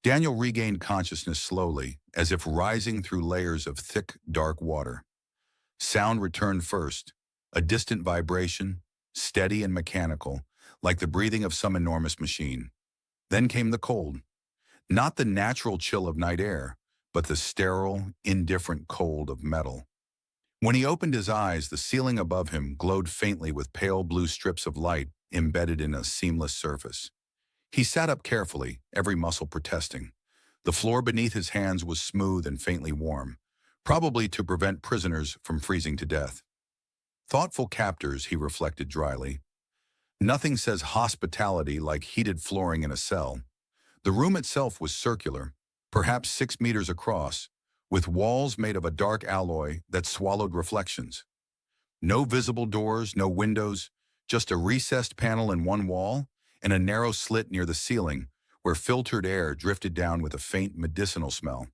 Daniel regained consciousness slowly, as if rising through layers of thick, dark water. Sound returned first, a distant vibration, steady and mechanical, like the breathing of some enormous machine. Then came the cold, not the natural chill of night air, but the sterile, indifferent cold of metal. When he opened his eyes, the ceiling above him glowed faintly with pale blue strips of light embedded in a seamless surface. He sat up carefully, every muscle protesting. The floor beneath his hands was smooth and faintly warm, probably to prevent prisoners from freezing to death. Thoughtful captors, he reflected dryly. Nothing says hospitality like heated flooring in a cell. The room itself was circular, perhaps 6 meters across, with walls made of a dark alloy that swallowed reflections. No visible doors, no windows, just a recessed panel in one wall and a narrow slit near the ceiling where filtered air drifted down with a faint medicinal smell.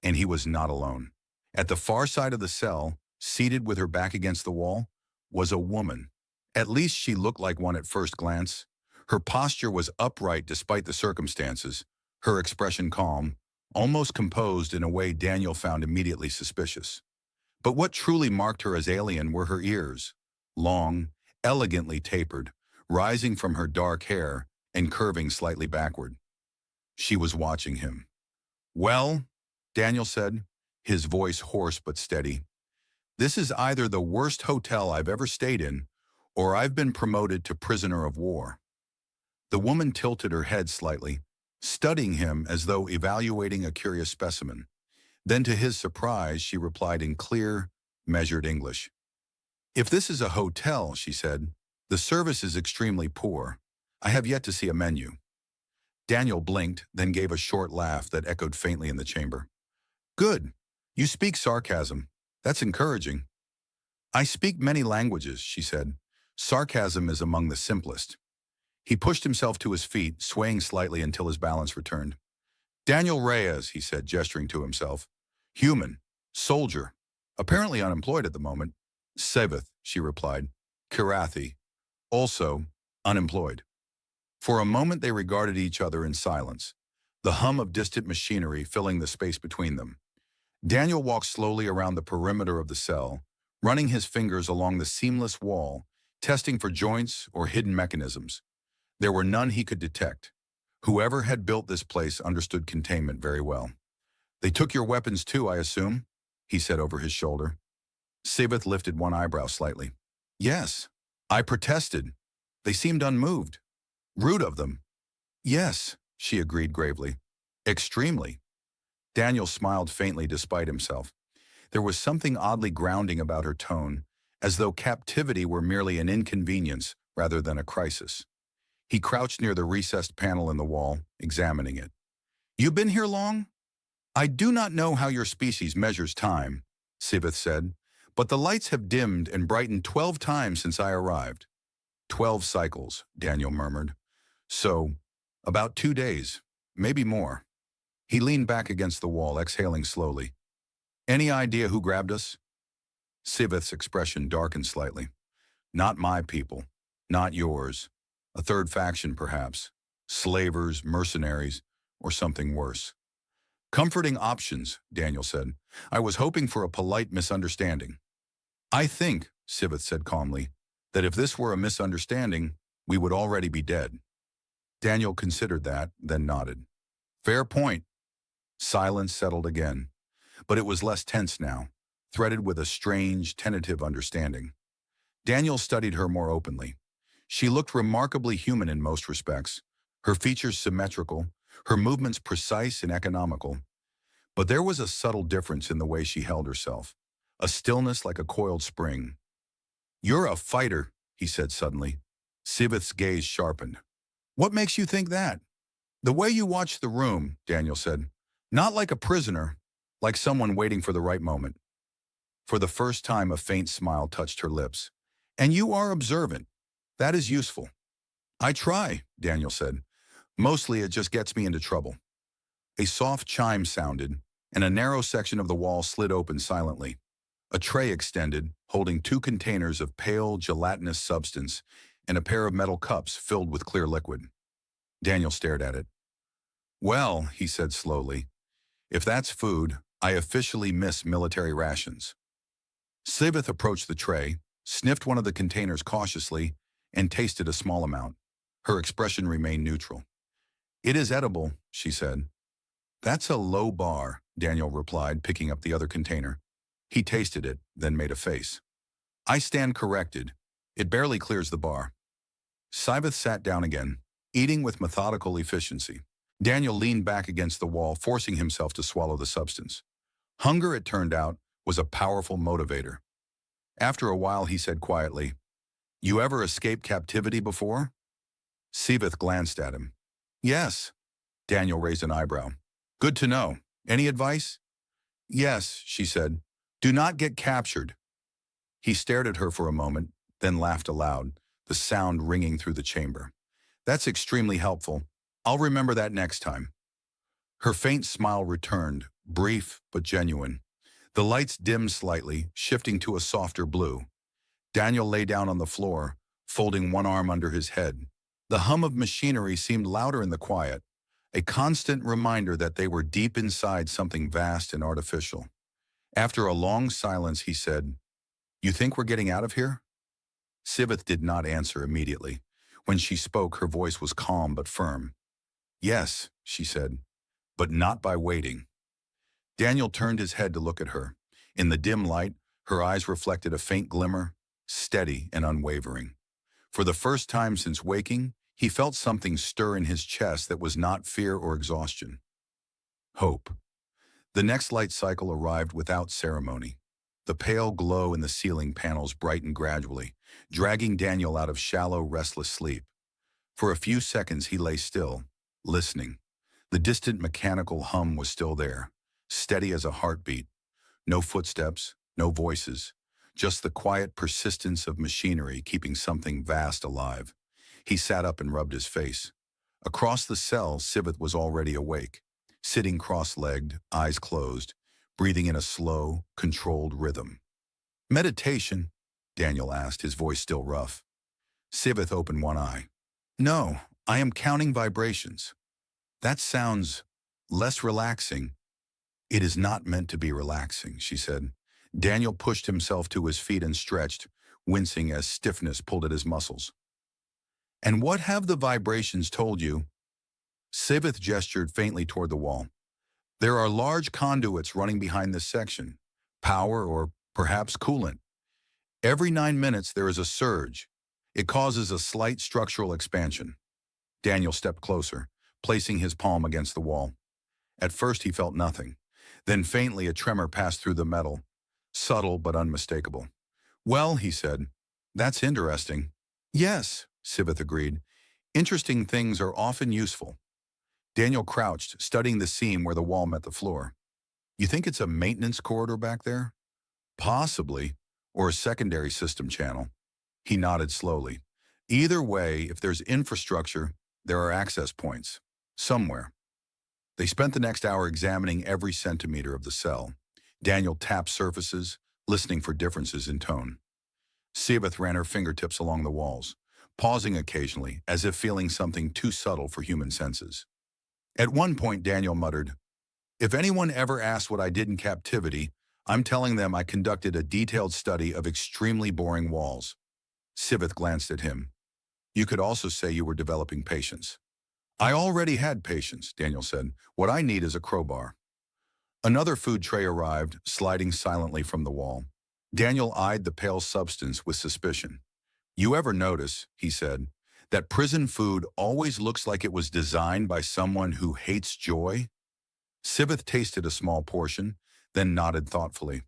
And he was not alone. At the far side of the cell, seated with her back against the wall, was a woman. At least she looked like one at first glance. Her posture was upright despite the circumstances, her expression calm, almost composed in a way Daniel found immediately suspicious. But what truly marked her as alien were her ears, long, elegantly tapered, rising from her dark hair and curving slightly backward. She was watching him. "Well," Daniel said, his voice hoarse but steady, "this is either the worst hotel I've ever stayed in, or I've been promoted to prisoner of war." The woman tilted her head slightly, studying him as though evaluating a curious specimen. Then to his surprise, she replied in clear, measured English. "If this is a hotel," she said, "the service is extremely poor. I have yet to see a menu." Daniel blinked, then gave a short laugh that echoed faintly in the chamber. "Good. You speak sarcasm. That's encouraging." "I speak many languages," she said. "Sarcasm is among the simplest." He pushed himself to his feet, swaying slightly until his balance returned. "Daniel Reyes," he said, gesturing to himself. "Human. Soldier. Apparently unemployed at the moment." "Syveth," she replied. "Kyrathi. Also unemployed." For a moment they regarded each other in silence, the hum of distant machinery filling the space between them. Daniel walked slowly around the perimeter of the cell, running his fingers along the seamless wall, testing for joints or hidden mechanisms. There were none he could detect. Whoever had built this place understood containment very well. "They took your weapons too, I assume?" he said over his shoulder. Syveth lifted one eyebrow slightly. "Yes." "I protested. They seemed unmoved." "Rude of them." "Yes," she agreed gravely. "Extremely." Daniel smiled faintly despite himself. There was something oddly grounding about her tone, as though captivity were merely an inconvenience rather than a crisis. He crouched near the recessed panel in the wall, examining it. "You been here long?" "I do not know how your species measures time," Syveth said, "but the lights have dimmed and brightened 12 times since I arrived." 12 cycles, Daniel murmured. "So, about 2 days, maybe more." He leaned back against the wall, exhaling slowly. "Any idea who grabbed us?" Syveth's expression darkened slightly. "Not my people. Not yours. A third faction, perhaps. Slavers, mercenaries, or something worse." "Comforting options," Daniel said. "I was hoping for a polite misunderstanding." "I think," Syveth said calmly, "that if this were a misunderstanding, we would already be dead." Daniel considered that, then nodded. "Fair point." Silence settled again, but it was less tense now, threaded with a strange, tentative understanding. Daniel studied her more openly. She looked remarkably human in most respects, her features symmetrical, her movements precise and economical. But there was a subtle difference in the way she held herself, a stillness like a coiled spring. "You're a fighter," he said suddenly. Syveth's gaze sharpened. "What makes you think that?" "The way you watch the room," Daniel said. "Not like a prisoner, like someone waiting for the right moment." For the first time, a faint smile touched her lips. "And you are observant. That is useful." "I try," Daniel said. "Mostly it just gets me into trouble." A soft chime sounded, and a narrow section of the wall slid open silently. A tray extended, holding 2 containers of pale, gelatinous substance and a pair of metal cups filled with clear liquid. Daniel stared at it. Well, he said slowly, if that's food, I officially miss military rations. Syveth approached the tray, sniffed one of the containers cautiously, and tasted a small amount. Her expression remained neutral. It is edible, she said. That's a low bar, Daniel replied, picking up the other container. He tasted it, then made a face. I stand corrected. It barely clears the bar. Syveth sat down again, eating with methodical efficiency. Daniel leaned back against the wall, forcing himself to swallow the substance. Hunger, it turned out, was a powerful motivator. After a while, he said quietly, You ever escaped captivity before? Syveth glanced at him. Yes. Daniel raised an eyebrow. Good to know. Any advice? Yes, she said. Do not get captured. He stared at her for a moment, then laughed aloud, the sound ringing through the chamber. That's extremely helpful. I'll remember that next time. Her faint smile returned, brief but genuine. The lights dimmed slightly, shifting to a softer blue. Daniel lay down on the floor, folding one arm under his head. The hum of machinery seemed louder in the quiet, a constant reminder that they were deep inside something vast and artificial. After a long silence, he said, You think we're getting out of here? Syveth did not answer immediately. When she spoke, her voice was calm but firm. Yes, she said, but not by waiting. Daniel turned his head to look at her. In the dim light, her eyes reflected a faint glimmer, steady and unwavering. For the first time since waking, he felt something stir in his chest that was not fear or exhaustion. Hope. The next light cycle arrived without ceremony. The pale glow in the ceiling panels brightened gradually, dragging Daniel out of shallow, restless sleep. For a few seconds he lay still, listening. The distant mechanical hum was still there, steady as a heartbeat. No footsteps, no voices, just the quiet persistence of machinery keeping something vast alive. He sat up and rubbed his face. Across the cell, Syveth was already awake, sitting cross-legged, eyes closed, breathing in a slow, controlled rhythm. Meditation? Daniel asked, his voice still rough. Syveth opened one eye. No, I am counting vibrations. That sounds less relaxing. It is not meant to be relaxing, she said. Daniel pushed himself to his feet and stretched, wincing as stiffness pulled at his muscles. And what have the vibrations told you? Syveth gestured faintly toward the wall. There are large conduits running behind this section. Power or perhaps coolant. Every 9 minutes there is a surge. It causes a slight structural expansion. Daniel stepped closer, placing his palm against the wall. At first he felt nothing. Then faintly a tremor passed through the metal, subtle but unmistakable. Well, he said, that's interesting. Yes, Syveth agreed. Interesting things are often useful. Daniel crouched, studying the seam where the wall met the floor. You think it's a maintenance corridor back there? Possibly, or a secondary system channel. He nodded slowly. Either way, if there's infrastructure, there are access points. Somewhere. They spent the next hour examining every centimeter of the cell. Daniel tapped surfaces, listening for differences in tone. Syveth ran her fingertips along the walls, pausing occasionally, as if feeling something too subtle for human senses. At one point, Daniel muttered, If anyone ever asks what I did in captivity, I'm telling them I conducted a detailed study of extremely boring walls. Syveth glanced at him. You could also say you were developing patience. I already had patience, Daniel said. What I need is a crowbar. Another food tray arrived, sliding silently from the wall. Daniel eyed the pale substance with suspicion. You ever notice, he said, that prison food always looks like it was designed by someone who hates joy? Syveth tasted a small portion, then nodded thoughtfully.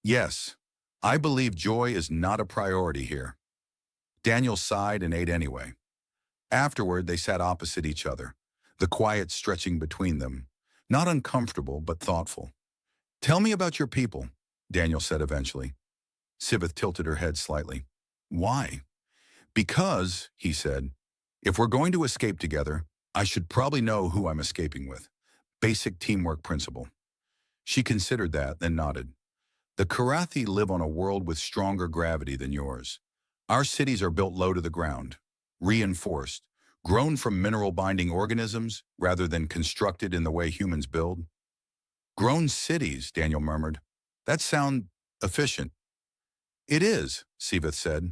Yes, I believe joy is not a priority here. Daniel sighed and ate anyway. Afterward, they sat opposite each other, the quiet stretching between them, not uncomfortable but thoughtful. Tell me about your people, Daniel said eventually. Syveth tilted her head slightly. Why? Because, he said, if we're going to escape together, I should probably know who I'm escaping with. Basic teamwork principle. She considered that, then nodded. The Kyrathi live on a world with stronger gravity than yours. Our cities are built low to the ground, reinforced, grown from mineral-binding organisms rather than constructed in the way humans build. Grown cities, Daniel murmured. That sounds efficient. It is, Syveth said,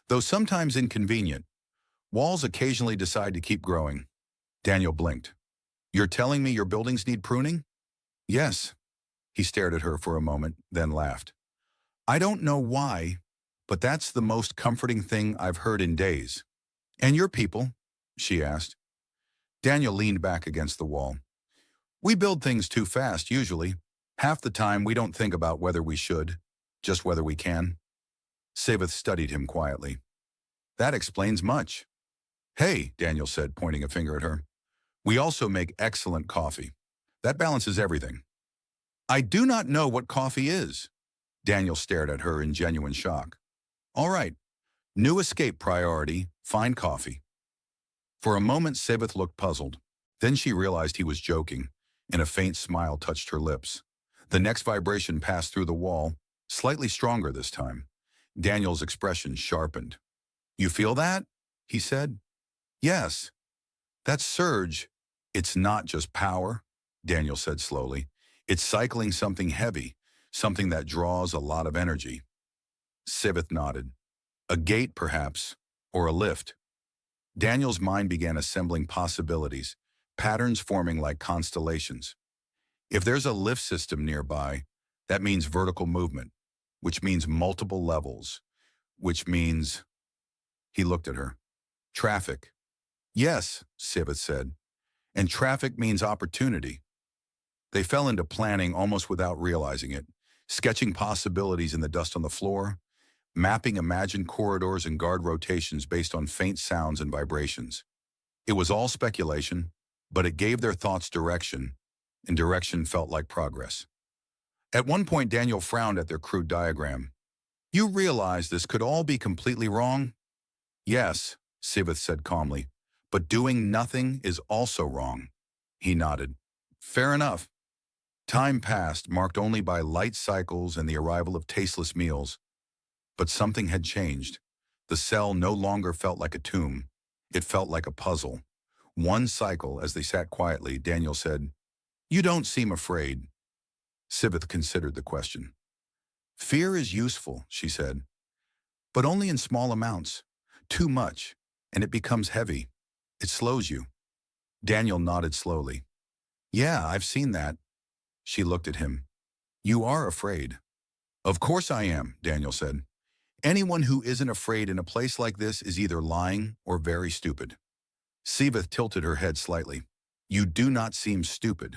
though sometimes inconvenient. Walls occasionally decide to keep growing. Daniel blinked. You're telling me your buildings need pruning? Yes. He stared at her for a moment, then laughed. I don't know why, but that's the most comforting thing I've heard in days. And your people? She asked. Daniel leaned back against the wall. We build things too fast, usually. Half the time we don't think about whether we should, just whether we can. Syveth studied him quietly. That explains much. Hey, Daniel said, pointing a finger at her. We also make excellent coffee. That balances everything. I do not know what coffee is. Daniel stared at her in genuine shock. All right. New escape priority, find coffee. For a moment, Syveth looked puzzled. Then she realized he was joking, and a faint smile touched her lips. The next vibration passed through the wall, slightly stronger this time. Daniel's expression sharpened. You feel that? He said. Yes. That surge, it's not just power, Daniel said slowly. It's cycling something heavy, something that draws a lot of energy. Syveth nodded. A gate, perhaps, or a lift. Daniel's mind began assembling possibilities, patterns forming like constellations. If there's a lift system nearby, that means vertical movement, which means multiple levels, which means... He looked at her. Traffic. Yes, Syveth said. And traffic means opportunity. They fell into planning almost without realizing it, sketching possibilities in the dust on the floor, mapping imagined corridors and guard rotations based on faint sounds and vibrations. It was all speculation, but it gave their thoughts direction, and direction felt like progress. At one point, Daniel frowned at their crude diagram. You realize this could all be completely wrong? Yes, Syveth said calmly, but doing nothing is also wrong. He nodded. Fair enough. Time passed, marked only by light cycles and the arrival of tasteless meals. But something had changed. The cell no longer felt like a tomb. It felt like a puzzle. One cycle, as they sat quietly, Daniel said, You don't seem afraid. Syveth considered the question. Fear is useful, she said, but only in small amounts. Too much, and it becomes heavy. It slows you. Daniel nodded slowly. Yeah, I've seen that. She looked at him. You are afraid. Of course I am, Daniel said. Anyone who isn't afraid in a place like this is either lying or very stupid. Syveth tilted her head slightly. You do not seem stupid.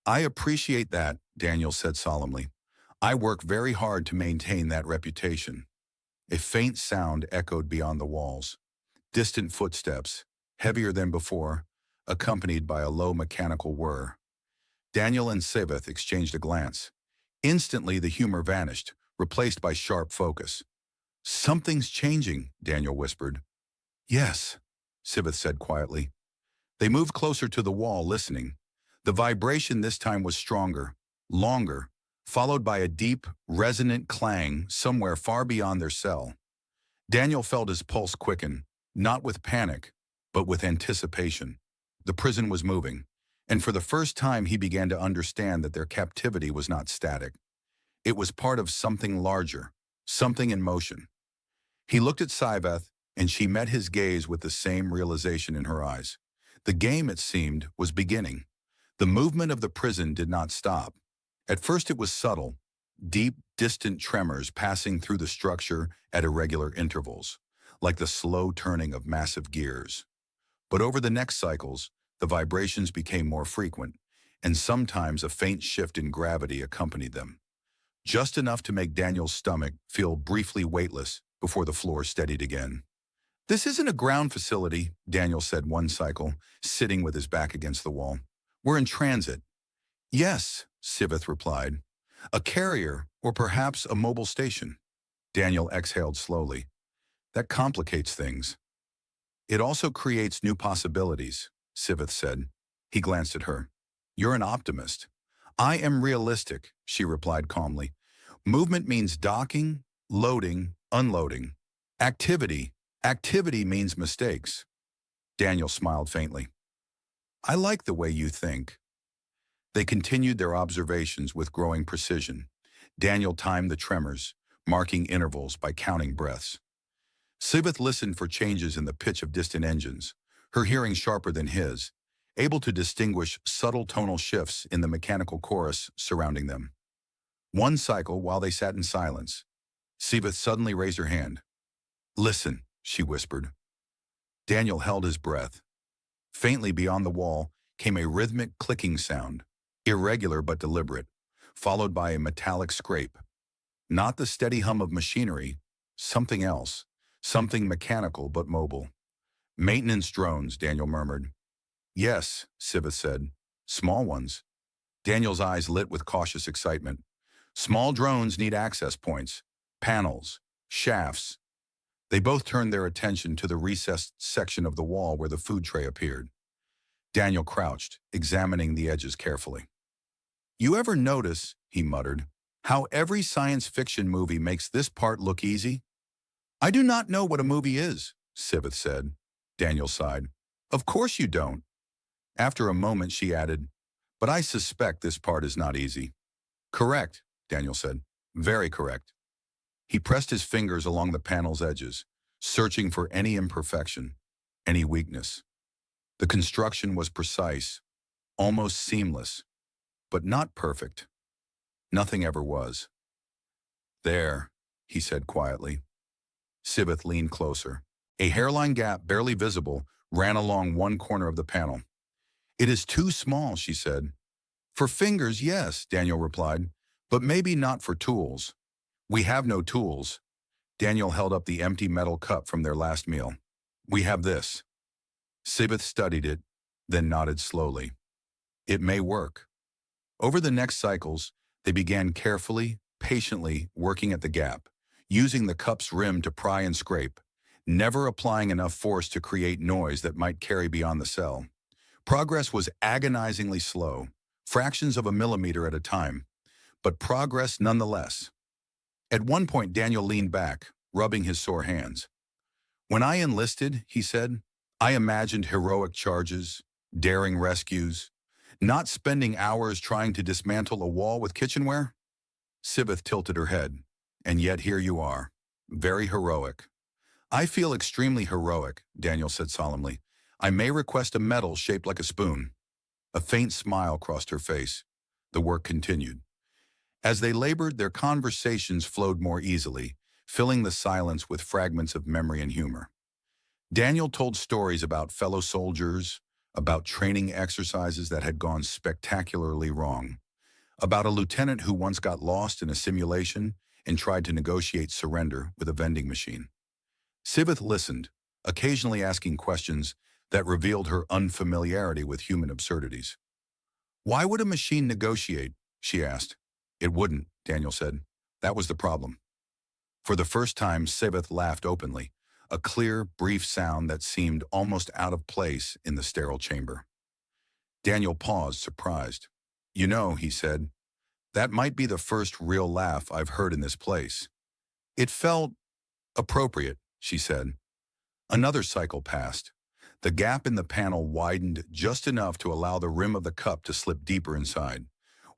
I appreciate that, Daniel said solemnly. I work very hard to maintain that reputation. A faint sound echoed beyond the walls. Distant footsteps, heavier than before, accompanied by a low mechanical whir. Daniel and Syveth exchanged a glance. Instantly, the humor vanished, replaced by sharp focus. Something's changing, Daniel whispered. Yes, Syveth said quietly. They moved closer to the wall, listening. The vibration this time was stronger, longer, followed by a deep, resonant clang somewhere far beyond their cell. Daniel felt his pulse quicken, not with panic, but with anticipation. The prison was moving, and for the first time he began to understand that their captivity was not static. It was part of something larger, something in motion. He looked at Syveth, and she met his gaze with the same realization in her eyes. The game, it seemed, was beginning. The movement of the prison did not stop. At first it was subtle, deep, distant tremors passing through the structure at irregular intervals, like the slow turning of massive gears. But over the next cycles, the vibrations became more frequent, and sometimes a faint shift in gravity accompanied them. Just enough to make Daniel's stomach feel briefly weightless before the floor steadied again. This isn't a ground facility, Daniel said one cycle, sitting with his back against the wall. We're in transit. Yes, Syveth replied. A carrier, or perhaps a mobile station. Daniel exhaled slowly. That complicates things. It also creates new possibilities, Syveth said. He glanced at her. You're an optimist. I am realistic, she replied calmly. Movement means docking, loading, unloading. Activity means mistakes. Daniel smiled faintly. I like the way you think. They continued their observations with growing precision. Daniel timed the tremors, marking intervals by counting breaths. Syveth listened for changes in the pitch of distant engines, her hearing sharper than his, able to distinguish subtle tonal shifts in the mechanical chorus surrounding them. One cycle, while they sat in silence, Syveth suddenly raised her hand. Listen, she whispered. Daniel held his breath. Faintly beyond the wall came a rhythmic clicking sound, irregular but deliberate, followed by a metallic scrape. Not the steady hum of machinery, something else, something mechanical but mobile. Maintenance drones, Daniel murmured. Yes, Syveth said. Small ones. Daniel's eyes lit with cautious excitement. Small drones need access points, panels, shafts. They both turned their attention to the recessed section of the wall where the food tray appeared. Daniel crouched, examining the edges carefully. You ever notice, he muttered, how every science fiction movie makes this part look easy? I do not know what a movie is, Syveth said. Daniel sighed. Of course you don't. After a moment, she added, but I suspect this part is not easy. Correct, Daniel said. Very correct. He pressed his fingers along the panel's edges, searching for any imperfection, any weakness. The construction was precise, almost seamless, but not perfect. Nothing ever was. There, he said quietly. Syveth leaned closer. A hairline gap, barely visible, ran along one corner of the panel. It is too small, she said. For fingers, yes, Daniel replied, but maybe not for tools. We have no tools. Daniel held up the empty metal cup from their last meal. We have this. Syveth studied it, then nodded slowly. It may work. Over the next cycles, they began carefully, patiently working at the gap, using the cup's rim to pry and scrape, never applying enough force to create noise that might carry beyond the cell. Progress was agonizingly slow, fractions of a millimeter at a time, but progress nonetheless. At one point, Daniel leaned back, rubbing his sore hands. When I enlisted, he said, I imagined heroic charges, daring rescues, not spending hours trying to dismantle a wall with kitchenware. Syveth tilted her head. And yet here you are. Very heroic. I feel extremely heroic, Daniel said solemnly. I may request a medal shaped like a spoon. A faint smile crossed her face. The work continued. As they labored, their conversations flowed more easily, filling the silence with fragments of memory and humor. Daniel told stories about fellow soldiers, about training exercises that had gone spectacularly wrong, about a lieutenant who once got lost in a simulation and tried to negotiate surrender with a vending machine. Syveth listened, occasionally asking questions that revealed her unfamiliarity with human absurdities. Why would a machine negotiate? She asked. It wouldn't, Daniel said. That was the problem. For the first time, Syveth laughed openly, a clear, brief sound that seemed almost out of place in the sterile chamber. Daniel paused, surprised. You know, he said, that might be the first real laugh I've heard in this place. It felt appropriate, she said. Another cycle passed. The gap in the panel widened just enough to allow the rim of the cup to slip deeper inside.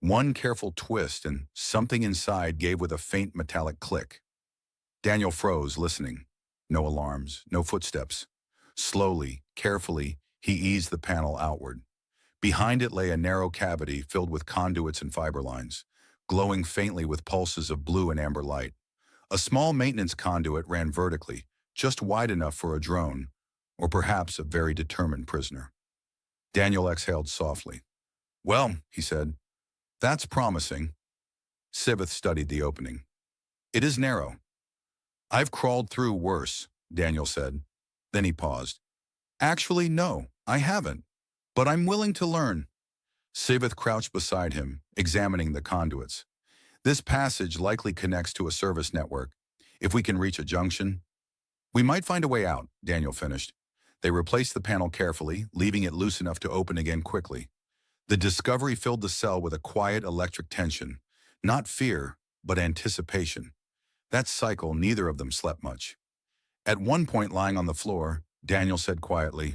One careful twist and something inside gave with a faint metallic click. Daniel froze, listening. No alarms, no footsteps. Slowly, carefully, he eased the panel outward. Behind it lay a narrow cavity filled with conduits and fiber lines, glowing faintly with pulses of blue and amber light. A small maintenance conduit ran vertically, just wide enough for a drone, or perhaps a very determined prisoner. Daniel exhaled softly. Well, he said, that's promising. Syveth studied the opening. It is narrow. I've crawled through worse, Daniel said. Then he paused. Actually, no, I haven't, but I'm willing to learn. Syveth crouched beside him, examining the conduits. This passage likely connects to a service network. If we can reach a junction, we might find a way out, Daniel finished. They replaced the panel carefully, leaving it loose enough to open again quickly. The discovery filled the cell with a quiet electric tension, not fear, but anticipation. That cycle, neither of them slept much. At one point lying on the floor, Daniel said quietly,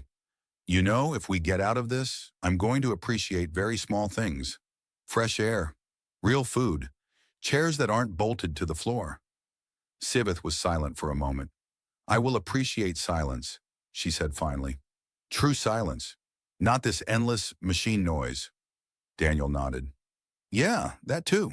You know, if we get out of this, I'm going to appreciate very small things. Fresh air, real food, chairs that aren't bolted to the floor. Syveth was silent for a moment. I will appreciate silence, she said finally. True silence, not this endless machine noise. Daniel nodded. Yeah, that too.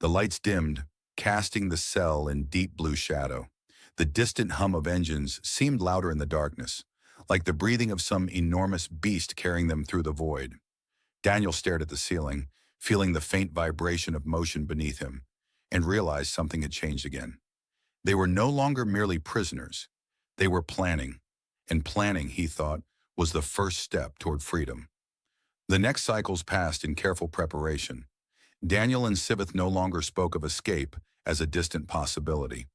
The lights dimmed, casting the cell in deep blue shadow. The distant hum of engines seemed louder in the darkness, like the breathing of some enormous beast carrying them through the void. Daniel stared at the ceiling, feeling the faint vibration of motion beneath him, and realized something had changed again. They were no longer merely prisoners. They were planning, and planning, he thought, was the first step toward freedom. The next cycles passed in careful preparation. Daniel and Syveth no longer spoke of escape as a distant possibility.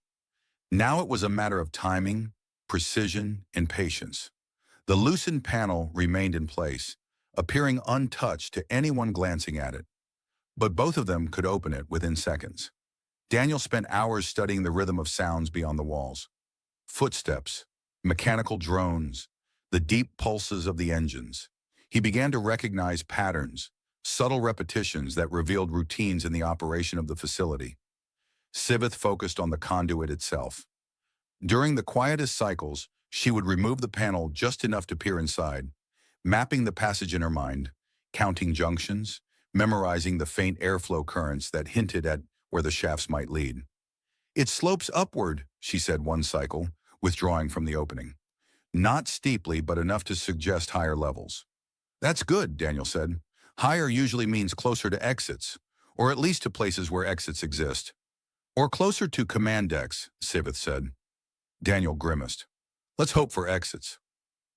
Now it was a matter of timing, precision, and patience. The loosened panel remained in place, appearing untouched to anyone glancing at it. But both of them could open it within seconds. Daniel spent hours studying the rhythm of sounds beyond the walls. Footsteps, mechanical drones, the deep pulses of the engines. He began to recognize patterns, subtle repetitions that revealed routines in the operation of the facility. Syveth focused on the conduit itself. During the quietest cycles, she would remove the panel just enough to peer inside, mapping the passage in her mind, counting junctions, memorizing the faint airflow currents that hinted at where the shafts might lead. It slopes upward, she said one cycle, withdrawing from the opening. Not steeply, but enough to suggest higher levels. That's good, Daniel said. Higher usually means closer to exits, or at least to places where exits exist. Or closer to command decks, Syveth said. Daniel grimaced. Let's hope for exits.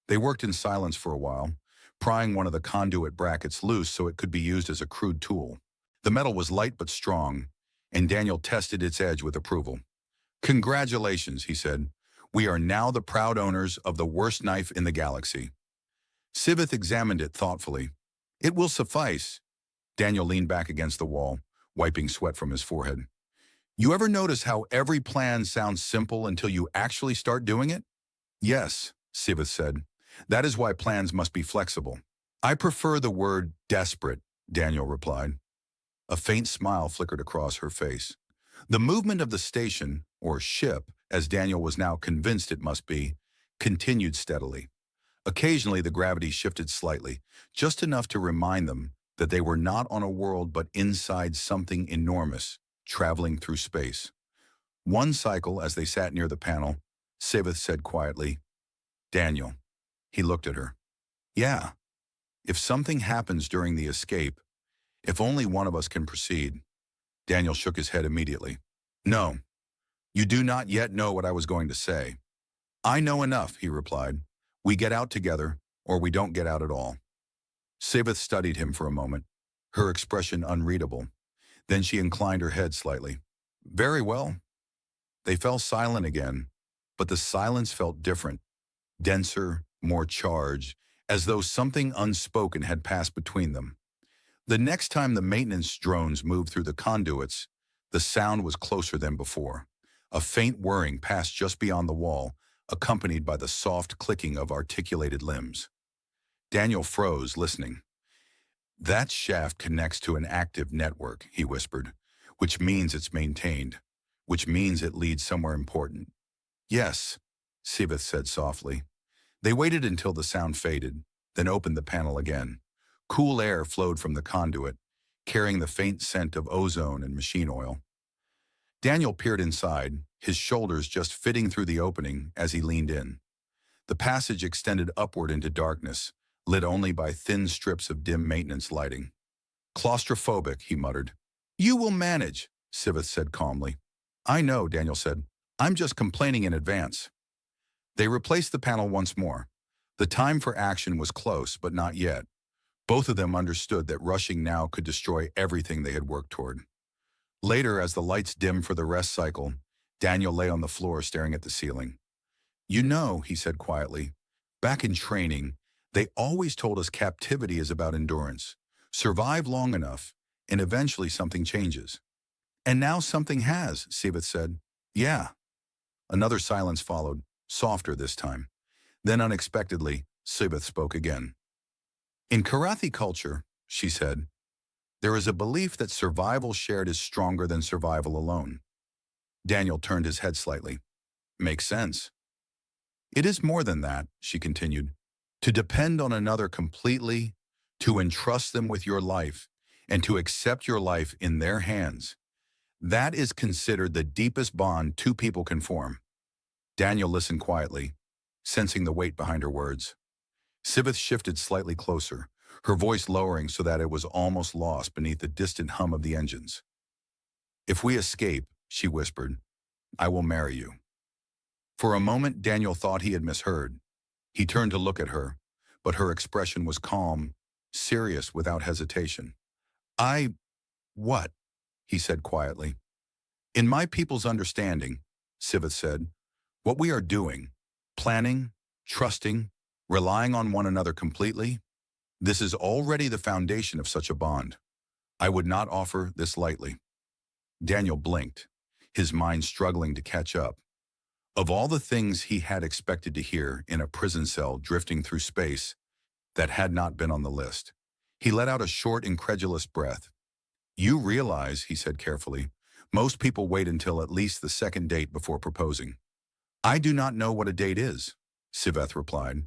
They worked in silence for a while, prying one of the conduit brackets loose so it could be used as a crude tool. The metal was light but strong, and Daniel tested its edge with approval. Congratulations, he said. We are now the proud owners of the worst knife in the galaxy. Syveth examined it thoughtfully. It will suffice. Daniel leaned back against the wall, wiping sweat from his forehead. You ever notice how every plan sounds simple until you actually start doing it? Yes, Syveth said. That is why plans must be flexible. I prefer the word desperate, Daniel replied. A faint smile flickered across her face. The movement of the station, or ship, as Daniel was now convinced it must be, continued steadily. Occasionally the gravity shifted slightly, just enough to remind them that they were not on a world but inside something enormous, traveling through space. One cycle, as they sat near the panel, Syveth said quietly, Daniel. He looked at her. Yeah, if something happens during the escape, if only one of us can proceed. Daniel shook his head immediately. No, you do not yet know what I was going to say. I know enough, he replied. We get out together, or we don't get out at all. Syveth studied him for a moment, her expression unreadable. Then she inclined her head slightly. Very well. They fell silent again, but the silence felt different, denser, more charged, as though something unspoken had passed between them. The next time the maintenance drones moved through the conduits, the sound was closer than before. A faint whirring passed just beyond the wall, accompanied by the soft clicking of articulated limbs. Daniel froze, listening. That shaft connects to an active network, he whispered, which means it's maintained, which means it leads somewhere important. Yes, Syveth said softly. They waited until the sound faded, then opened the panel again. Cool air flowed from the conduit, carrying the faint scent of ozone and machine oil. Daniel peered inside, his shoulders just fitting through the opening as he leaned in. The passage extended upward into darkness, lit only by thin strips of dim maintenance lighting. Claustrophobic, he muttered. You will manage, Syveth said calmly. I know, Daniel said. I'm just complaining in advance. They replaced the panel once more. The time for action was close, but not yet. Both of them understood that rushing now could destroy everything they had worked toward. Later, as the lights dimmed for the rest cycle, Daniel lay on the floor staring at the ceiling. You know, he said quietly, back in training, they always told us captivity is about endurance. Survive long enough, and eventually something changes. And now something has, Syveth said. Yeah. Another silence followed, softer this time. Then unexpectedly, Syveth spoke again. In Kyrathi culture, she said, there is a belief that survival shared is stronger than survival alone. Daniel turned his head slightly. Makes sense. It is more than that, she continued. To depend on another completely, to entrust them with your life, and to accept your life in their hands. That is considered the deepest bond two people can form. Daniel listened quietly, sensing the weight behind her words. Syveth shifted slightly closer, her voice lowering so that it was almost lost beneath the distant hum of the engines. If we escape, she whispered, I will marry you. For a moment, Daniel thought he had misheard. He turned to look at her, but her expression was calm, serious without hesitation. What? He said quietly. In my people's understanding, Syveth said, what we are doing, planning, trusting, relying on one another completely, this is already the foundation of such a bond. I would not offer this lightly. Daniel blinked, his mind struggling to catch up. Of all the things he had expected to hear in a prison cell drifting through space, that had not been on the list. He let out a short, incredulous breath. You realize, he said carefully, most people wait until at least the second date before proposing. I do not know what a date is, Syveth replied.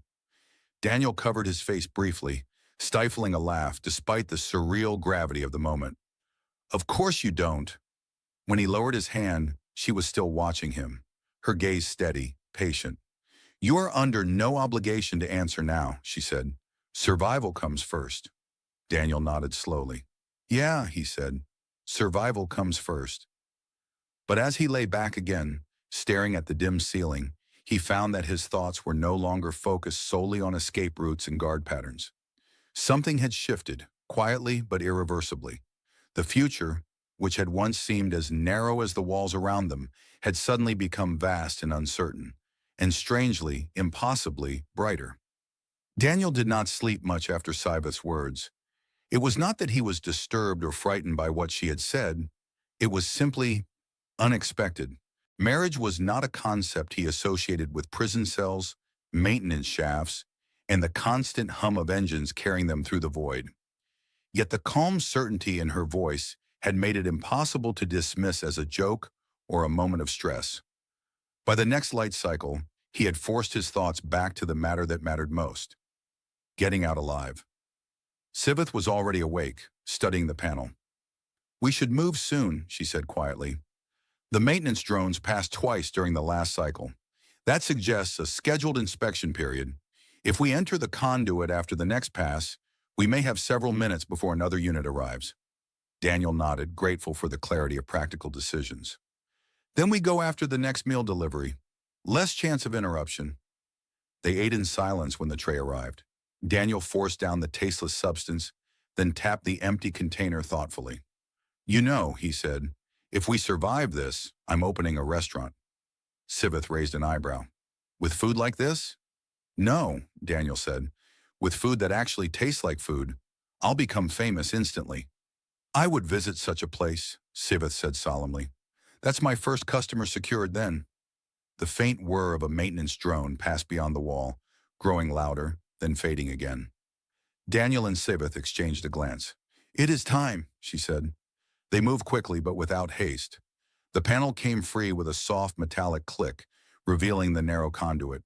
Daniel covered his face briefly, stifling a laugh despite the surreal gravity of the moment. Of course you don't. When he lowered his hand, she was still watching him, her gaze steady, patient. You are under no obligation to answer now, she said. Survival comes first. Daniel nodded slowly. Yeah, he said. Survival comes first. But as he lay back again, staring at the dim ceiling, he found that his thoughts were no longer focused solely on escape routes and guard patterns. Something had shifted, quietly but irreversibly. The future, which had once seemed as narrow as the walls around them, had suddenly become vast and uncertain, and strangely, impossibly, brighter. Daniel did not sleep much after Syveth's words. It was not that he was disturbed or frightened by what she had said. It was simply unexpected. Marriage was not a concept he associated with prison cells, maintenance shafts, and the constant hum of engines carrying them through the void. Yet the calm certainty in her voice had made it impossible to dismiss as a joke or a moment of stress. By the next light cycle, he had forced his thoughts back to the matter that mattered most: getting out alive. Syveth was already awake, studying the panel. We should move soon, she said quietly. The maintenance drones passed twice during the last cycle. That suggests a scheduled inspection period. If we enter the conduit after the next pass, we may have several minutes before another unit arrives. Daniel nodded, grateful for the clarity of practical decisions. Then we go after the next meal delivery. Less chance of interruption. They ate in silence when the tray arrived. Daniel forced down the tasteless substance, then tapped the empty container thoughtfully. You know, he said, if we survive this, I'm opening a restaurant. Syveth raised an eyebrow. With food like this? No, Daniel said. With food that actually tastes like food, I'll become famous instantly. I would visit such a place, Syveth said solemnly. That's my first customer secured then. The faint whir of a maintenance drone passed beyond the wall, growing louder, then fading again. Daniel and Syveth exchanged a glance. It is time, she said. They moved quickly but without haste. The panel came free with a soft metallic click, revealing the narrow conduit.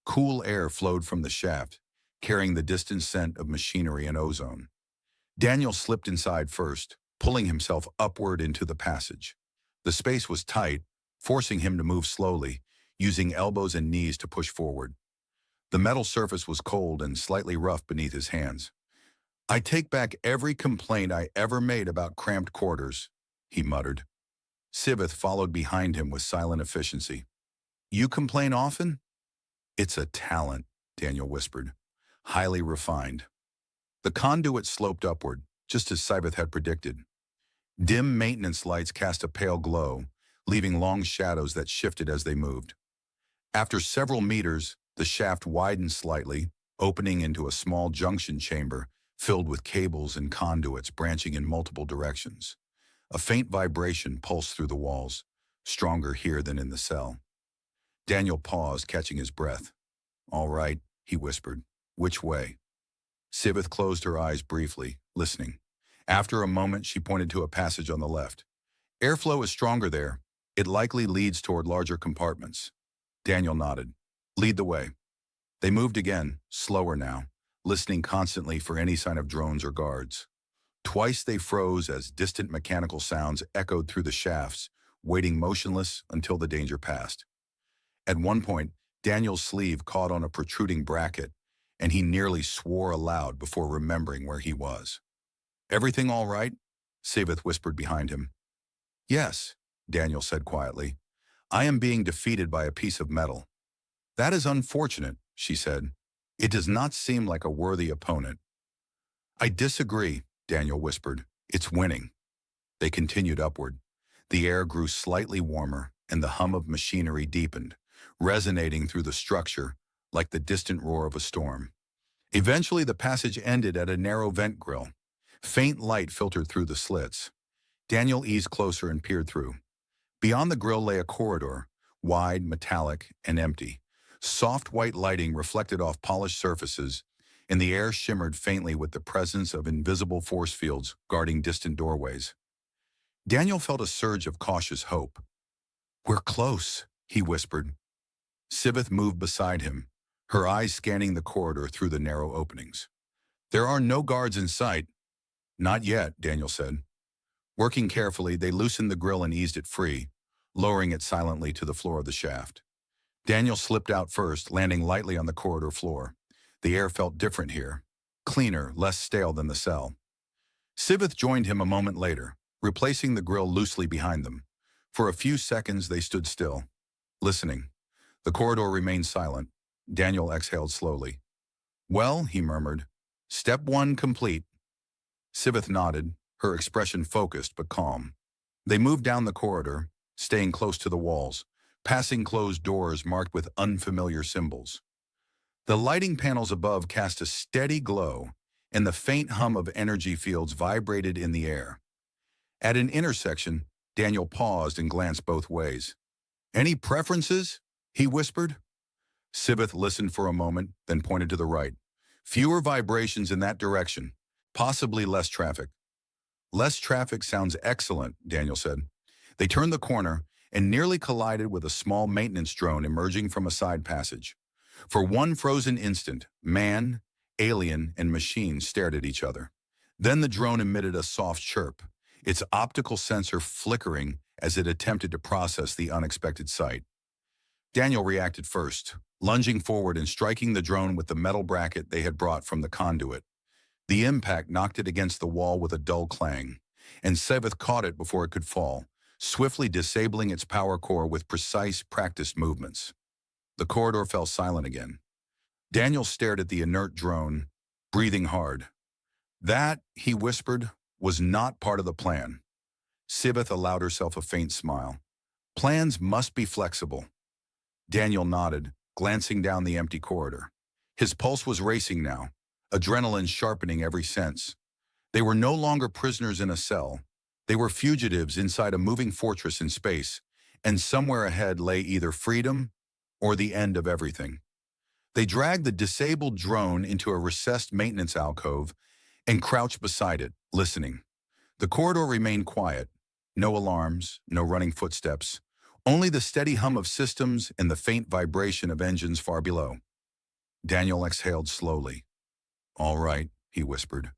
Cool air flowed from the shaft, carrying the distant scent of machinery and ozone. Daniel slipped inside first, pulling himself upward into the passage. The space was tight, forcing him to move slowly, using elbows and knees to push forward. The metal surface was cold and slightly rough beneath his hands. I take back every complaint I ever made about cramped quarters, he muttered. Syveth followed behind him with silent efficiency. You complain often? It's a talent, Daniel whispered. Highly refined. The conduit sloped upward, just as Syveth had predicted. Dim maintenance lights cast a pale glow, leaving long shadows that shifted as they moved. After several meters, the shaft widened slightly, opening into a small junction chamber filled with cables and conduits branching in multiple directions. A faint vibration pulsed through the walls, stronger here than in the cell. Daniel paused, catching his breath. All right, he whispered. Which way? Syveth closed her eyes briefly, listening. After a moment, she pointed to a passage on the left. Airflow is stronger there. It likely leads toward larger compartments. Daniel nodded. Lead the way. They moved again, slower now, listening constantly for any sign of drones or guards. Twice they froze as distant mechanical sounds echoed through the shafts, waiting motionless until the danger passed. At one point, Daniel's sleeve caught on a protruding bracket, and he nearly swore aloud before remembering where he was. Everything all right? Syveth whispered behind him. Yes, Daniel said quietly. I am being defeated by a piece of metal. That is unfortunate, she said. It does not seem like a worthy opponent. I disagree, Daniel whispered. It's winning. They continued upward. The air grew slightly warmer, and the hum of machinery deepened, resonating through the structure like the distant roar of a storm. Eventually, the passage ended at a narrow vent grill. Faint light filtered through the slits. Daniel eased closer and peered through. Beyond the grill lay a corridor, wide, metallic, and empty. Soft white lighting reflected off polished surfaces, and the air shimmered faintly with the presence of invisible force fields guarding distant doorways. Daniel felt a surge of cautious hope. We're close, he whispered. Syveth moved beside him, her eyes scanning the corridor through the narrow openings. There are no guards in sight. Not yet, Daniel said. Working carefully, they loosened the grill and eased it free, lowering it silently to the floor of the shaft. Daniel slipped out first, landing lightly on the corridor floor. The air felt different here, cleaner, less stale than the cell. Syveth joined him a moment later, replacing the grill loosely behind them. For a few seconds, they stood still, listening. The corridor remained silent. Daniel exhaled slowly. Well, he murmured, step one complete. Syveth nodded, her expression focused but calm. They moved down the corridor, staying close to the walls, passing closed doors marked with unfamiliar symbols. The lighting panels above cast a steady glow, and the faint hum of energy fields vibrated in the air. At an intersection, Daniel paused and glanced both ways. Any preferences? He whispered. Syveth listened for a moment, then pointed to the right. Fewer vibrations in that direction, possibly less traffic. Less traffic sounds excellent, Daniel said. They turned the corner and nearly collided with a small maintenance drone emerging from a side passage. For one frozen instant, man, alien, and machine stared at each other. Then the drone emitted a soft chirp, its optical sensor flickering as it attempted to process the unexpected sight. Daniel reacted first, lunging forward and striking the drone with the metal bracket they had brought from the conduit. The impact knocked it against the wall with a dull clang, and Syveth caught it before it could fall, swiftly disabling its power core with precise, practiced movements. The corridor fell silent again. Daniel stared at the inert drone, breathing hard. That, he whispered, was not part of the plan. Syveth allowed herself a faint smile. Plans must be flexible. Daniel nodded, glancing down the empty corridor. His pulse was racing now, adrenaline sharpening every sense. They were no longer prisoners in a cell. They were fugitives inside a moving fortress in space, and somewhere ahead lay either freedom or the end of everything. They dragged the disabled drone into a recessed maintenance alcove and crouched beside it, listening. The corridor remained quiet. No alarms, no running footsteps, only the steady hum of systems and the faint vibration of engines far below. Daniel exhaled slowly. All right, he whispered.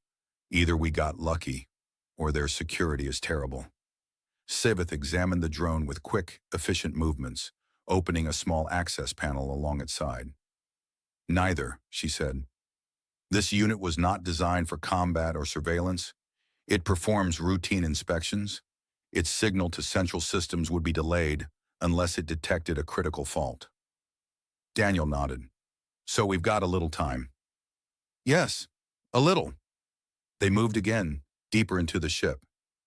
Either we got lucky, or their security is terrible. Syveth examined the drone with quick, efficient movements, opening a small access panel along its side. Neither, she said. This unit was not designed for combat or surveillance. It performs routine inspections. Its signal to central systems would be delayed unless it detected a critical fault. Daniel nodded. So we've got a little time. Yes, a little. They moved again, deeper into the ship.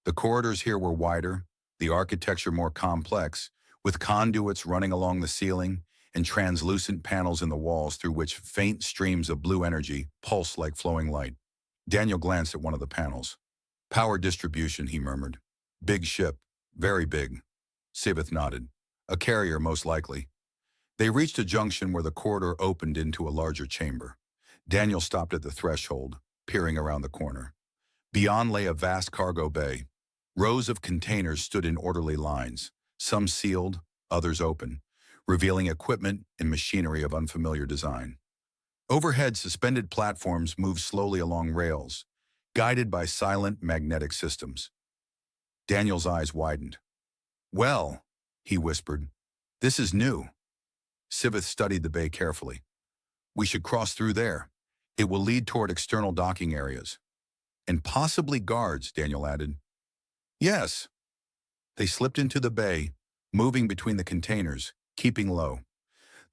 The corridors here were wider, the architecture more complex, with conduits running along the ceiling and translucent panels in the walls through which faint streams of blue energy pulsed like flowing light. Daniel glanced at one of the panels. Power distribution, he murmured. Big ship, very big. Syveth nodded. A carrier, most likely. They reached a junction where the corridor opened into a larger chamber. Daniel stopped at the threshold, peering around the corner. Beyond lay a vast cargo bay. Rows of containers stood in orderly lines, some sealed, others open, revealing equipment and machinery of unfamiliar design. Overhead, suspended platforms moved slowly along rails, guided by silent magnetic systems. Daniel's eyes widened. "Well," he whispered, "this is new." Syveth studied the bay carefully. "We should cross through there. It will lead toward external docking areas." "And possibly guards," Daniel added. "Yes." They slipped into the bay, moving between the containers, keeping low.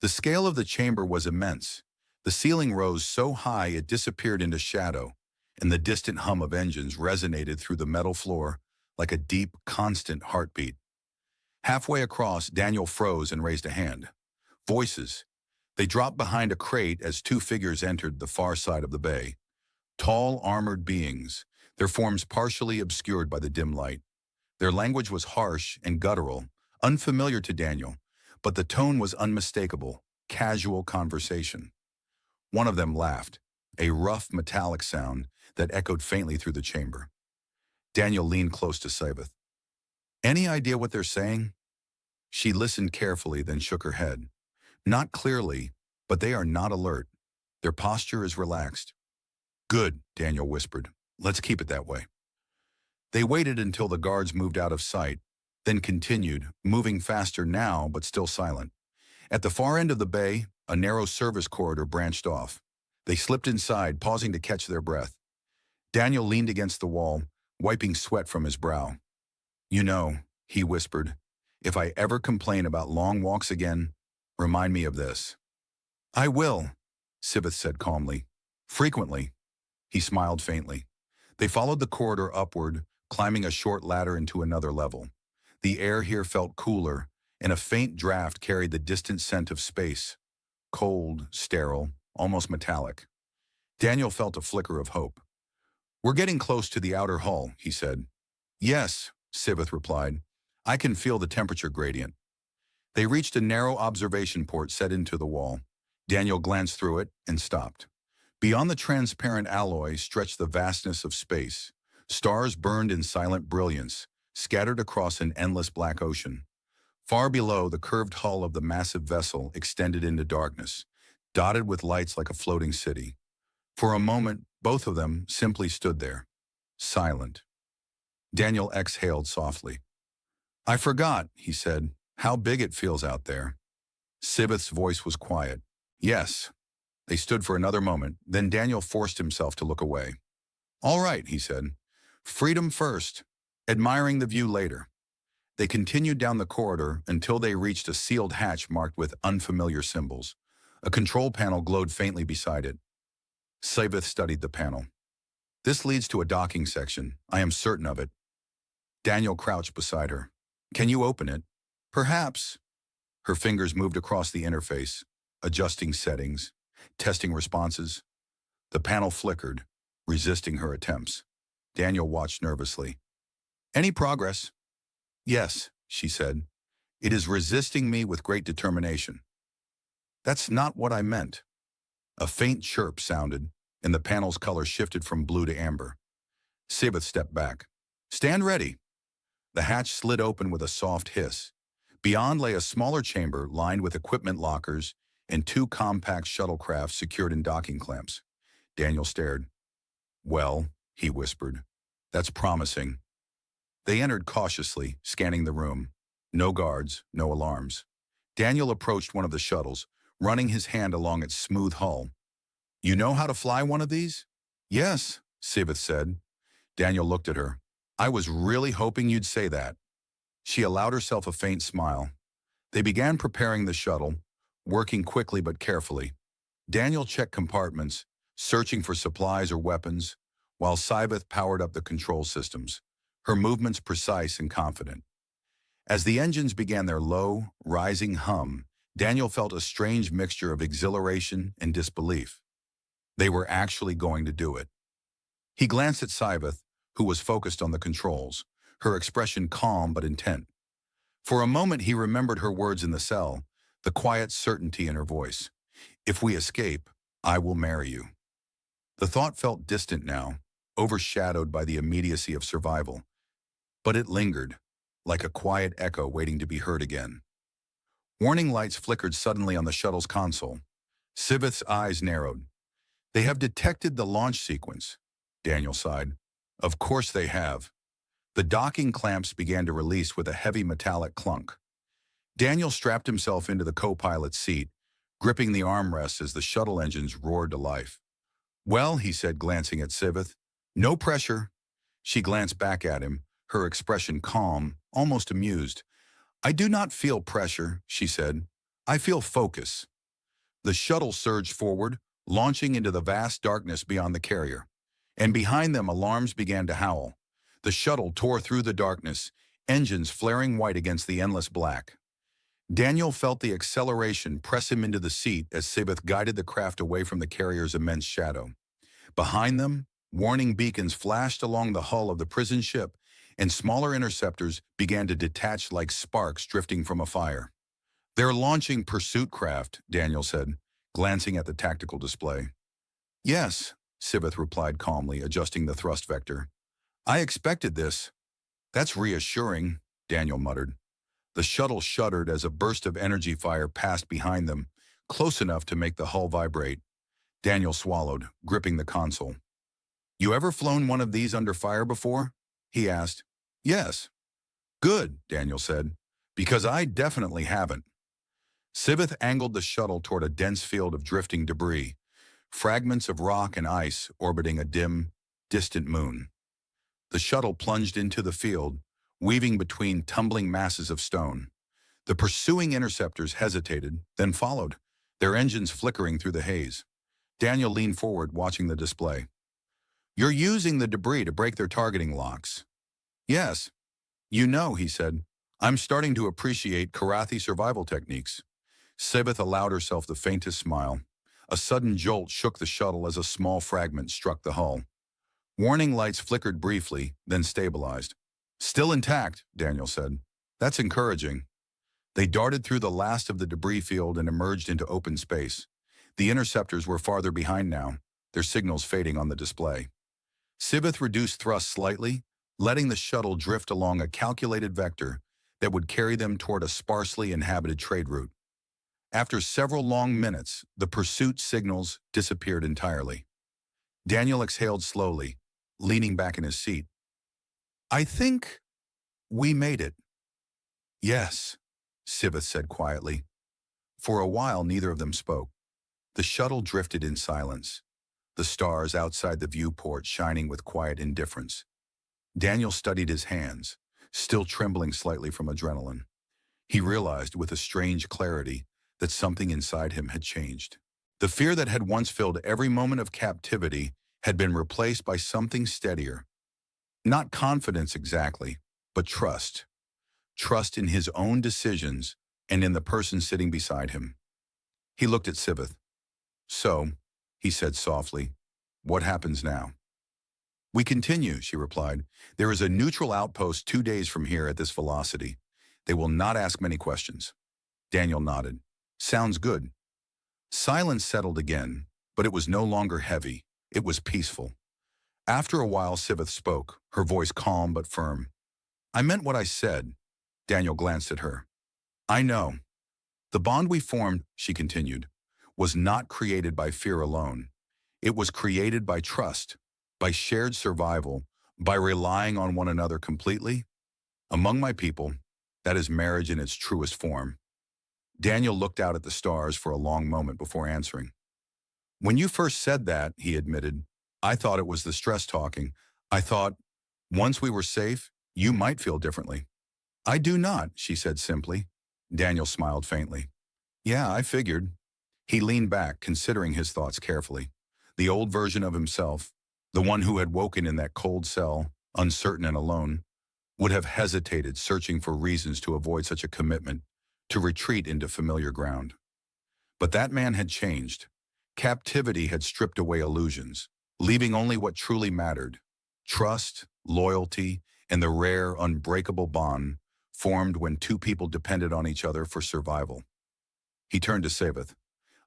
The scale of the chamber was immense. The ceiling rose so high it disappeared into shadow, and the distant hum of engines resonated through the metal floor like a deep, constant heartbeat. Halfway across, Daniel froze and raised a hand. Voices. They dropped behind a crate as two figures entered the far side of the bay. Tall, armored beings, their forms partially obscured by the dim light. Their language was harsh and guttural, unfamiliar to Daniel, but the tone was unmistakable, casual conversation. One of them laughed, a rough, metallic sound that echoed faintly through the chamber. Daniel leaned close to Syveth. "Any idea what they're saying?" She listened carefully, then shook her head. "Not clearly, but they are not alert. Their posture is relaxed." "Good," Daniel whispered. "Let's keep it that way." They waited until the guards moved out of sight, then continued, moving faster now but still silent. At the far end of the bay, a narrow service corridor branched off. They slipped inside, pausing to catch their breath. Daniel leaned against the wall, wiping sweat from his brow. "You know," he whispered, "if I ever complain about long walks again, remind me of this." "I will," Syveth said calmly. "Frequently." He smiled faintly. They followed the corridor upward, climbing a short ladder into another level. The air here felt cooler, and a faint draft carried the distant scent of space. Cold, sterile, almost metallic. Daniel felt a flicker of hope. "We're getting close to the outer hull," he said. "Yes," Syveth replied. "I can feel the temperature gradient." They reached a narrow observation port set into the wall. Daniel glanced through it and stopped. Beyond the transparent alloy stretched the vastness of space. Stars burned in silent brilliance, scattered across an endless black ocean. Far below, the curved hull of the massive vessel extended into darkness, dotted with lights like a floating city. For a moment, both of them simply stood there, silent. Daniel exhaled softly. "I forgot," he said, "how big it feels out there." Syveth's voice was quiet. "Yes." They stood for another moment, then Daniel forced himself to look away. "All right," he said. "Freedom first, admiring the view later." They continued down the corridor until they reached a sealed hatch marked with unfamiliar symbols. A control panel glowed faintly beside it. Syveth studied the panel. "This leads to a docking section. I am certain of it." Daniel crouched beside her. "Can you open it?" "Perhaps." Her fingers moved across the interface, adjusting settings, testing responses. The panel flickered, resisting her attempts. Daniel watched nervously. "Any progress?" "Yes," she said. "It is resisting me with great determination." "That's not what I meant." A faint chirp sounded, and the panel's color shifted from blue to amber. Syveth stepped back. "Stand ready." The hatch slid open with a soft hiss. Beyond lay a smaller chamber lined with equipment lockers and two compact shuttlecrafts secured in docking clamps. Daniel stared. "Well," he whispered, "that's promising." They entered cautiously, scanning the room. No guards, no alarms. Daniel approached one of the shuttles, running his hand along its smooth hull. "You know how to fly one of these?" "Yes," Syveth said. Daniel looked at her. "I was really hoping you'd say that." She allowed herself a faint smile. They began preparing the shuttle, working quickly but carefully. Daniel checked compartments, searching for supplies or weapons, while Syveth powered up the control systems, her movements precise and confident. As the engines began their low, rising hum, Daniel felt a strange mixture of exhilaration and disbelief. They were actually going to do it. He glanced at Syveth, who was focused on the controls, her expression calm but intent. For a moment he remembered her words in the cell, the quiet certainty in her voice. "If we escape, I will marry you." The thought felt distant now, overshadowed by the immediacy of survival, but it lingered, like a quiet echo waiting to be heard again. Warning lights flickered suddenly on the shuttle's console. Syveth's eyes narrowed. "They have detected the launch sequence," Daniel sighed. "Of course they have." The docking clamps began to release with a heavy metallic clunk. Daniel strapped himself into the co-pilot's seat, gripping the armrests as the shuttle engines roared to life. "Well," he said, glancing at Syveth, "no pressure." She glanced back at him, her expression calm, almost amused. "I do not feel pressure," she said. "I feel focus." The shuttle surged forward, launching into the vast darkness beyond the carrier. And behind them, alarms began to howl. The shuttle tore through the darkness, engines flaring white against the endless black. Daniel felt the acceleration press him into the seat as Syveth guided the craft away from the carrier's immense shadow. Behind them, warning beacons flashed along the hull of the prison ship, and smaller interceptors began to detach like sparks drifting from a fire. "They're launching pursuit craft," Daniel said, glancing at the tactical display. "Yes," Syveth replied calmly, adjusting the thrust vector. "I expected this." "That's reassuring," Daniel muttered. The shuttle shuddered as a burst of energy fire passed behind them, close enough to make the hull vibrate. Daniel swallowed, gripping the console. "You ever flown one of these under fire before?" he asked. "Yes." "Good," Daniel said, "because I definitely haven't." Syveth angled the shuttle toward a dense field of drifting debris, fragments of rock and ice orbiting a dim, distant moon. The shuttle plunged into the field, weaving between tumbling masses of stone. The pursuing interceptors hesitated, then followed, their engines flickering through the haze. Daniel leaned forward, watching the display. "You're using the debris to break their targeting locks." "Yes." "You know," he said, "I'm starting to appreciate Kyrathi survival techniques." Syveth allowed herself the faintest smile. A sudden jolt shook the shuttle as a small fragment struck the hull. Warning lights flickered briefly, then stabilized. "Still intact," Daniel said. "That's encouraging." They darted through the last of the debris field and emerged into open space. The interceptors were farther behind now, their signals fading on the display. Syveth reduced thrust slightly, letting the shuttle drift along a calculated vector that would carry them toward a sparsely inhabited trade route. After several long minutes, the pursuit signals disappeared entirely. Daniel exhaled slowly, leaning back in his seat. "I think we made it." "Yes," Syveth said quietly. For a while, neither of them spoke. The shuttle drifted in silence, the stars outside the viewport shining with quiet indifference. Daniel studied his hands, still trembling slightly from adrenaline. He realized with a strange clarity that something inside him had changed. The fear that had once filled every moment of captivity had been replaced by something steadier. Not confidence exactly, but trust. Trust in his own decisions and in the person sitting beside him. He looked at Syveth. "So," he said softly, "what happens now?" "We continue," she replied. "There is a neutral outpost 2 days from here at this velocity. They will not ask many questions." Daniel nodded. "Sounds good." Silence settled again, but it was no longer heavy. It was peaceful. After a while, Syveth spoke, her voice calm but firm. "I meant what I said." Daniel glanced at her. "I know. The bond we formed," she continued, "was not created by fear alone. It was created by trust, by shared survival, by relying on one another completely. Among my people, that is marriage in its truest form." Daniel looked out at the stars for a long moment before answering. "When you first said that," he admitted, "I thought it was the stress talking. I thought, once we were safe, you might feel differently." "I do not," she said simply. Daniel smiled faintly. "Yeah, I figured." He leaned back, considering his thoughts carefully. The old version of himself, the one who had woken in that cold cell, uncertain and alone, would have hesitated, searching for reasons to avoid such a commitment, to retreat into familiar ground. But that man had changed. Captivity had stripped away illusions, leaving only what truly mattered: trust, loyalty, and the rare, unbreakable bond formed when two people depended on each other for survival. He turned to Syveth.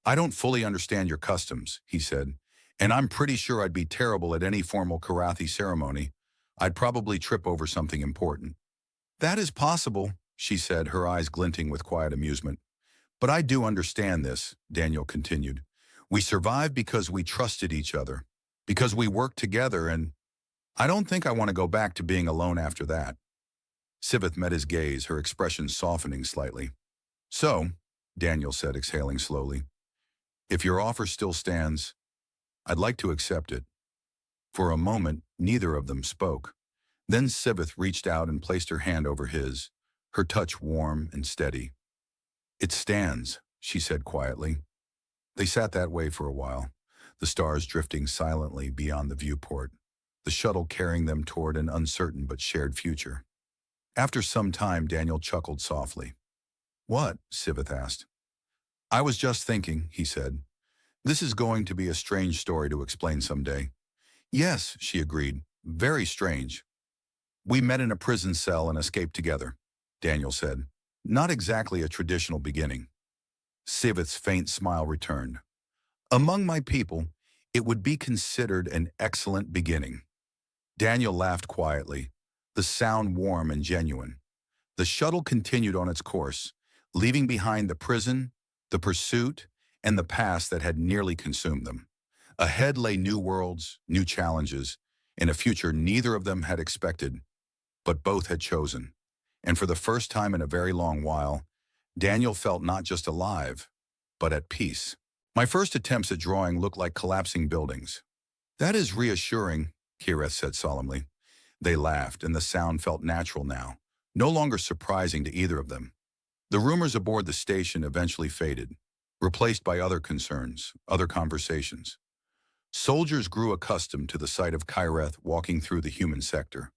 "I don't fully understand your customs," he said, And I'm pretty sure I'd be terrible at any formal Kyrathi ceremony. I'd probably trip over something important. That is possible, she said, her eyes glinting with quiet amusement. But I do understand this, Daniel continued. We survived because we trusted each other, because we worked together, and I don't think I want to go back to being alone after that. Syveth met his gaze, her expression softening slightly. So, Daniel said, exhaling slowly, if your offer still stands, I'd like to accept it. For a moment, neither of them spoke. Then Syveth reached out and placed her hand over his, her touch warm and steady. It stands, she said quietly. They sat that way for a while, the stars drifting silently beyond the viewport, the shuttle carrying them toward an uncertain but shared future. After some time, Daniel chuckled softly. What? Syveth asked. I was just thinking, he said. This is going to be a strange story to explain someday. Yes, she agreed. Very strange. We met in a prison cell and escaped together, Daniel said. Not exactly a traditional beginning. Syveth's faint smile returned. Among my people, it would be considered an excellent beginning. Daniel laughed quietly, the sound warm and genuine. The shuttle continued on its course, leaving behind the prison, the pursuit, and the past that had nearly consumed them. Ahead lay new worlds, new challenges, and a future neither of them had expected, but both had chosen. And for the first time in a very long while, Daniel felt not just alive, but at peace. My first attempts at drawing looked like collapsing buildings. That is reassuring, Kyrathi said solemnly. They laughed, and the sound felt natural now, no longer surprising to either of them. The rumors aboard the station eventually faded, replaced by other concerns, other conversations. Soldiers grew accustomed to the sight of Kyrathi walking through the human sector,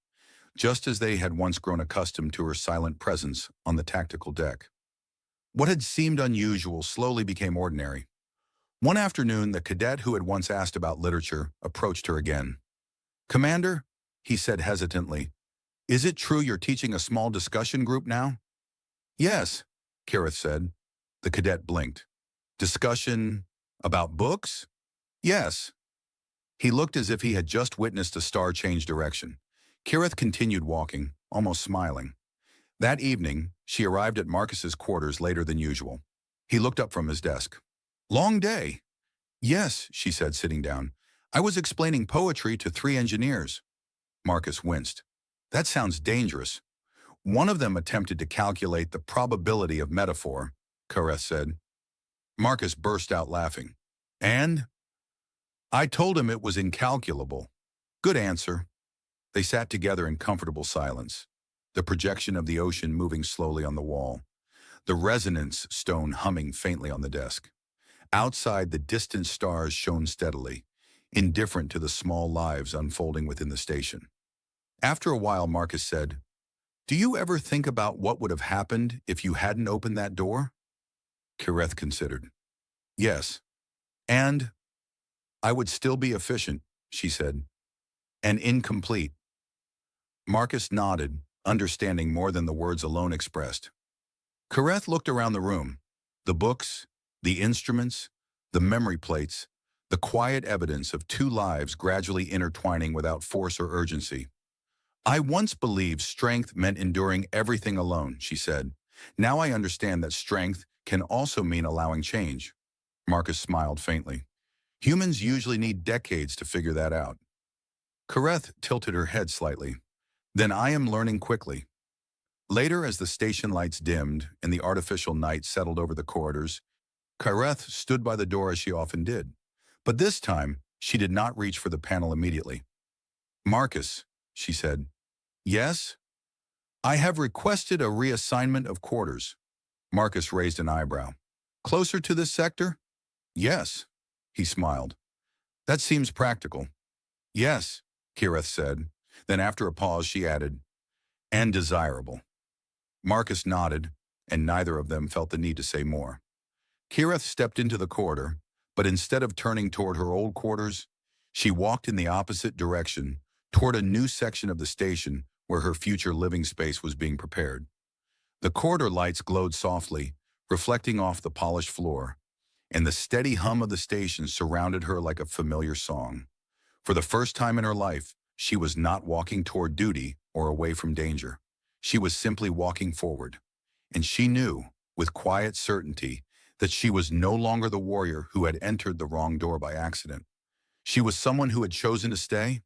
just as they had once grown accustomed to her silent presence on the tactical deck. What had seemed unusual slowly became ordinary. One afternoon, the cadet who had once asked about literature approached her again. Commander, he said hesitantly, is it true you're teaching a small discussion group now? Yes, Kyrathi said. The cadet blinked. Discussion about books? Yes. He looked as if he had just witnessed a star change direction. Kyrathi continued walking, almost smiling. That evening, she arrived at Marcus's quarters later than usual. He looked up from his desk. Long day. Yes, she said, sitting down. I was explaining poetry to 3 engineers. Marcus winced. That sounds dangerous. One of them attempted to calculate the probability of metaphor, Kyrathi said. Marcus burst out laughing. And? I told him it was incalculable. Good answer. They sat together in comfortable silence, the projection of the ocean moving slowly on the wall, the resonance stone humming faintly on the desk. Outside, the distant stars shone steadily, indifferent to the small lives unfolding within the station. After a while, Marcus said, Do you ever think about what would have happened if you hadn't opened that door? Kyrathi considered. Yes. And I would still be efficient, she said. And incomplete. Marcus nodded, understanding more than the words alone expressed. Kyrathi looked around the room. The books, the instruments, the memory plates, the quiet evidence of 2 lives gradually intertwining without force or urgency. I once believed strength meant enduring everything alone, she said. Now I understand that strength can also mean allowing change. Marcus smiled faintly. Humans usually need decades to figure that out. Kyrathi tilted her head slightly. Then I am learning quickly. Later, as the station lights dimmed and the artificial night settled over the corridors, Kyrathi stood by the door as she often did. But this time, she did not reach for the panel immediately. Marcus, she said. Yes? I have requested a reassignment of quarters. Marcus raised an eyebrow. Closer to this sector? Yes, he smiled. That seems practical. Yes, Kyrathi said. Then after a pause, she added, and desirable. Marcus nodded, and neither of them felt the need to say more. Kyrathi stepped into the corridor, but instead of turning toward her old quarters, she walked in the opposite direction, toward a new section of the station where her future living space was being prepared. The corridor lights glowed softly, reflecting off the polished floor, and the steady hum of the station surrounded her like a familiar song. For the first time in her life, she was not walking toward duty or away from danger. She was simply walking forward. And she knew, with quiet certainty, that she was no longer the warrior who had entered the wrong door by accident. She was someone who had chosen to stay,